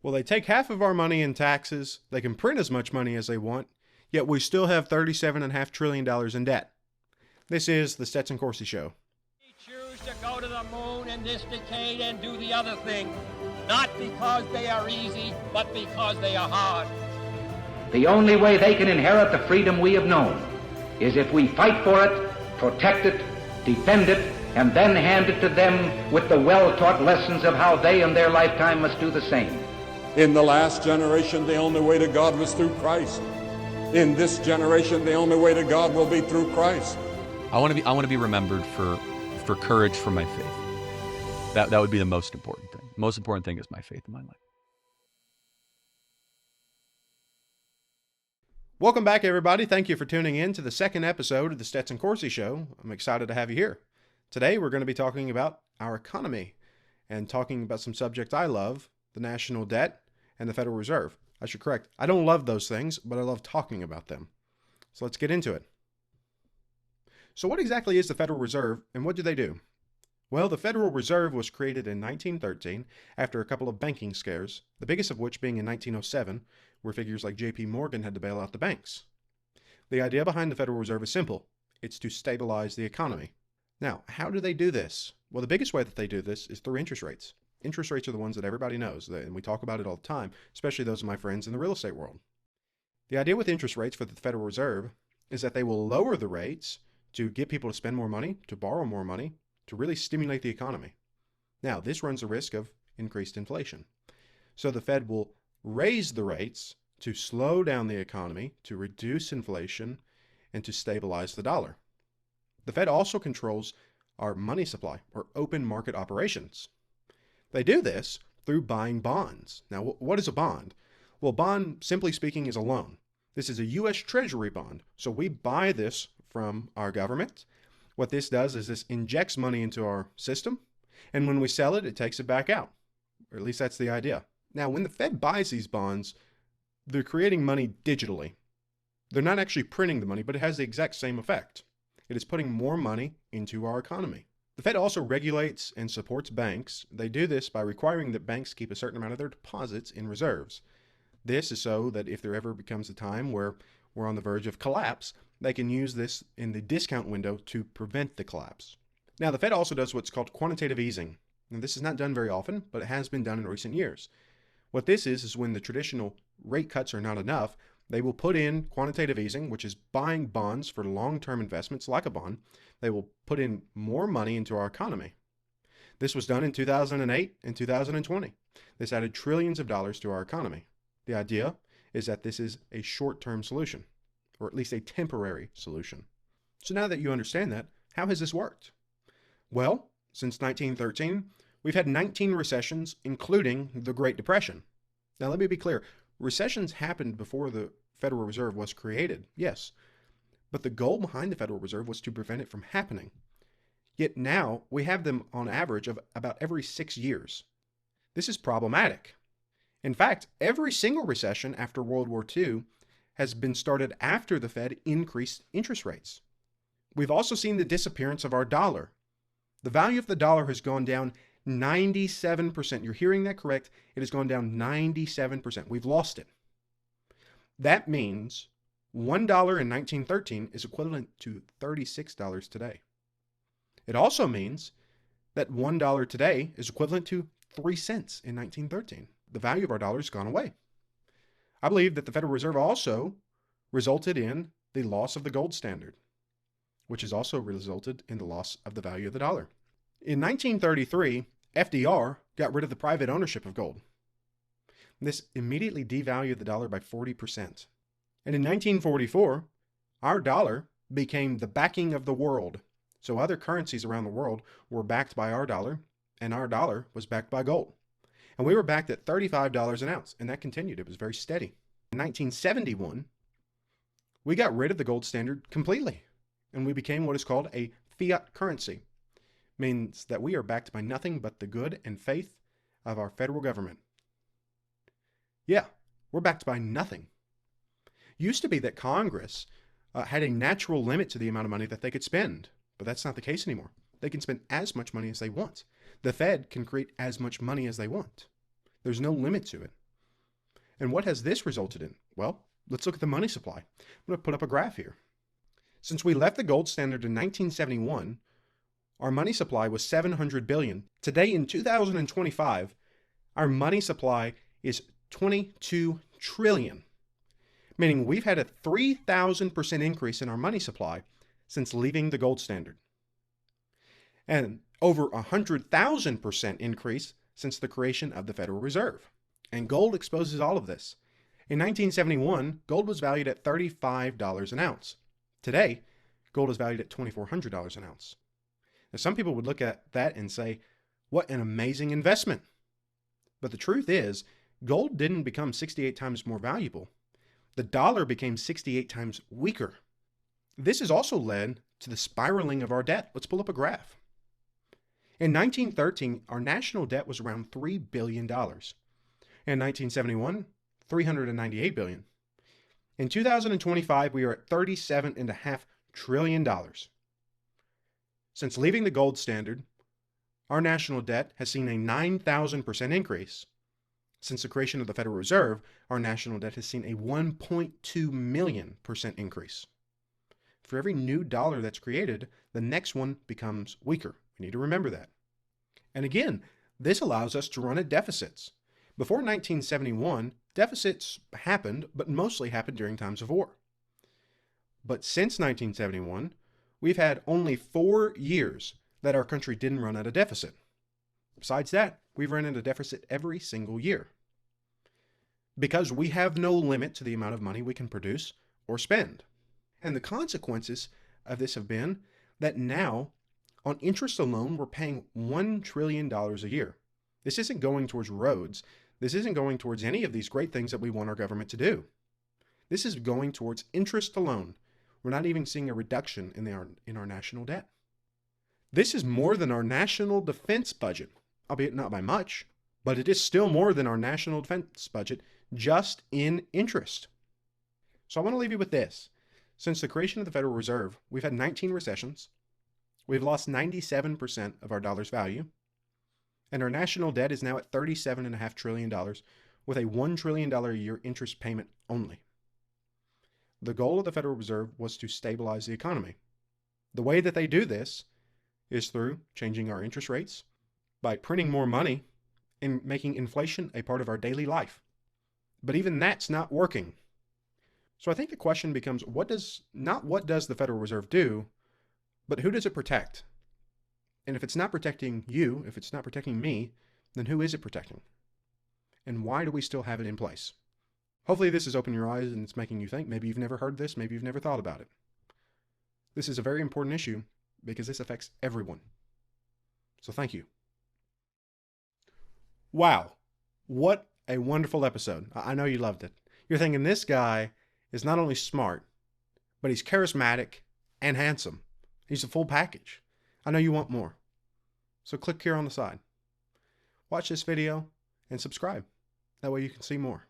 Well, they take half of our money in taxes, they can print as much money as they want, yet we still have $37.5 trillion in debt. This is the Stetson Corsi Show. We choose to go to the moon in this decade and do the other thing, not because they are easy, but because they are hard. The only way they can inherit the freedom we have known is if we fight for it, protect it, defend it, and then hand it to them with the well-taught lessons of how they in their lifetime must do the same. In the last generation, the only way to God was through Christ. In this generation, the only way to God will be through Christ. I want to be remembered for courage for my faith. That would be the most important thing. The most important thing is my faith in my life. Welcome back, everybody. Thank you for tuning in to the second episode of the Stetson Corsi Show. I'm excited to have you here. Today, we're going to be talking about our economy and talking about some subjects I love, the national debt and the Federal Reserve. I should correct, I don't love those things, but I love talking about them. So let's get into it. So what exactly is the Federal Reserve and what do they do? Well, the Federal Reserve was created in 1913 after a couple of banking scares, the biggest of which being in 1907, where figures like J.P. Morgan had to bail out the banks. The idea behind the Federal Reserve is simple. It's to stabilize the economy. Now, how do they do this? Well, the biggest way that they do this is through interest rates. Interest rates are the ones that everybody knows, and we talk about it all the time, especially those of my friends in the real estate world. The idea with interest rates for the Federal Reserve is that they will lower the rates to get people to spend more money, to borrow more money, to really stimulate the economy. Now, this runs the risk of increased inflation. So the Fed will raise the rates to slow down the economy, to reduce inflation, and to stabilize the dollar. The Fed also controls our money supply, or open market operations. They do this through buying bonds. Now, what is a bond? Well, bond, simply speaking, is a loan. This is a U.S. Treasury bond. So we buy this from our government. What this does is this injects money into our system, and when we sell it, it takes it back out. Or at least that's the idea. Now, when the Fed buys these bonds, they're creating money digitally. They're not actually printing the money, but it has the exact same effect. It is putting more money into our economy. The Fed also regulates and supports banks. They do this by requiring that banks keep a certain amount of their deposits in reserves. This is so that if there ever becomes a time where we're on the verge of collapse, they can use this in the discount window to prevent the collapse. Now, the Fed also does what's called quantitative easing. Now, this is not done very often, but it has been done in recent years. What this is when the traditional rate cuts are not enough, they will put in quantitative easing, which is buying bonds for long-term investments like a bond. They will put in more money into our economy. This was done in 2008 and 2020. This added trillions of dollars to our economy. The idea is that this is a short-term solution, or at least a temporary solution. So now that you understand that, how has this worked? Well, since 1913, we've had 19 recessions, including the Great Depression. Now, let me be clear. Recessions happened before the Federal Reserve was created, yes. But the goal behind the Federal Reserve was to prevent it from happening. Yet now, we have them on average of about every 6 years. This is problematic. In fact, every single recession after World War II has been started after the Fed increased interest rates. We've also seen the disappearance of our dollar. The value of the dollar has gone down 97%. You're hearing that correct. It has gone down 97%. We've lost it. That means $1 in 1913 is equivalent to $36 today. It also means that $1 today is equivalent to 3 cents in 1913. The value of our dollar has gone away. I believe that the Federal Reserve also resulted in the loss of the gold standard, which has also resulted in the loss of the value of the dollar. In 1933, FDR got rid of the private ownership of gold. This immediately devalued the dollar by 40%. And in 1944, our dollar became the backing of the world. So other currencies around the world were backed by our dollar, and our dollar was backed by gold. And we were backed at $35 an ounce, and that continued. It was very steady. In 1971, we got rid of the gold standard completely, and we became what is called a fiat currency. Means that we are backed by nothing but the good and faith of our federal government. Yeah, we're backed by nothing. Used to be that Congress had a natural limit to the amount of money that they could spend, but that's not the case anymore. They can spend as much money as they want. The Fed can create as much money as they want. There's no limit to it. And what has this resulted in? Well, let's look at the money supply. I'm going to put up a graph here. Since we left the gold standard in 1971, our money supply was $700 billion. Today in 2025, our money supply is $22 trillion, meaning we've had a 3,000% increase in our money supply since leaving the gold standard, and over 100,000% increase since the creation of the Federal Reserve. And gold exposes all of this. In 1971, gold was valued at $35 an ounce. Today, gold is valued at $2,400 an ounce. Now, some people would look at that and say, what an amazing investment. But the truth is, gold didn't become 68 times more valuable. The dollar became 68 times weaker. This has also led to the spiraling of our debt. Let's pull up a graph. In 1913, our national debt was around $3 billion. In 1971, $398 billion. In 2025, we are at $37.5 trillion. Since leaving the gold standard, our national debt has seen a 9,000% increase. Since the creation of the Federal Reserve, our national debt has seen a 1.2 million% increase. For every new dollar that's created, the next one becomes weaker. We need to remember that. And again, this allows us to run at deficits. Before 1971, deficits happened, but mostly happened during times of war. But since 1971, we've had only 4 years that our country didn't run at a deficit. Besides that, we've run at a deficit every single year. Because we have no limit to the amount of money we can produce or spend. And the consequences of this have been that now, on interest alone, we're paying $1 trillion a year. This isn't going towards roads. This isn't going towards any of these great things that we want our government to do. This is going towards interest alone. We're not even seeing a reduction in our national debt. This is more than our national defense budget, albeit not by much, but it is still more than our national defense budget just in interest. So I want to leave you with this. Since the creation of the Federal Reserve, we've had 19 recessions. We've lost 97% of our dollar's value. And our national debt is now at $37.5 trillion with a $1 trillion a year interest payment only. The goal of the Federal Reserve was to stabilize the economy. The way that they do this is through changing our interest rates, by printing more money, and making inflation a part of our daily life. But even that's not working. So I think the question becomes, not what does the Federal Reserve do, but who does it protect? And if it's not protecting you, if it's not protecting me, then who is it protecting? And why do we still have it in place? Hopefully this has opened your eyes and it's making you think. Maybe you've never heard this, maybe you've never thought about it. This is a very important issue because this affects everyone. So thank you. Wow, what a wonderful episode. I know you loved it. You're thinking this guy is not only smart, but he's charismatic and handsome. He's a full package. I know you want more. So click here on the side. Watch this video and subscribe. That way you can see more.